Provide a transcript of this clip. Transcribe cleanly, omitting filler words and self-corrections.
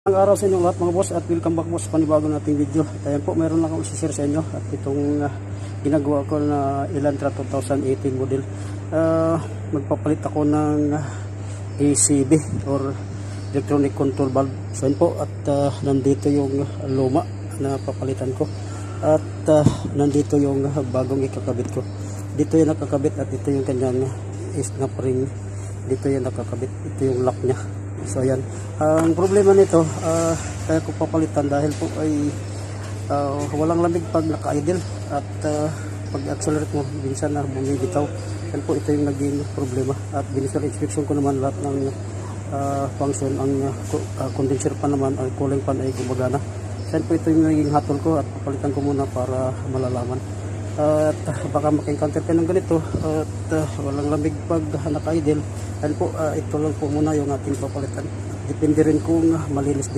Ang araw sa inyo lahat mga boss at welcome back boss sa panibagong nating video. At ayan po, meron lang akong isi-share sa inyo at itong ginagawa ko na Elantra 2018 model. Magpapalit ako ng ECB or electronic control valve. So ayan po, at nandito yung luma na papalitan ko at nandito yung bagong ikakabit ko. Dito yung nakakabit at ito yung kanyang snap ring. Dito yung nakakabit, ito yung lock nya. So ayan, ang problema nito, kaya ko papalitan dahil po ay walang lamig pag naka-idle at pag accelerate mo minsan na bumibitaw. Yan po, ito yung naging problema at visual inspection ko naman lahat ng function. Ang condenser pa naman, ang cooling fan ay gumagana. Yan po, ito yung naging hatol ko at papalitan ko muna para malalaman. At baka maka-encounter ka ng ganito at walang lamig pag naka-idle. Yan po, ito lang po muna yung ating papalitan. Depende rin kung malinis din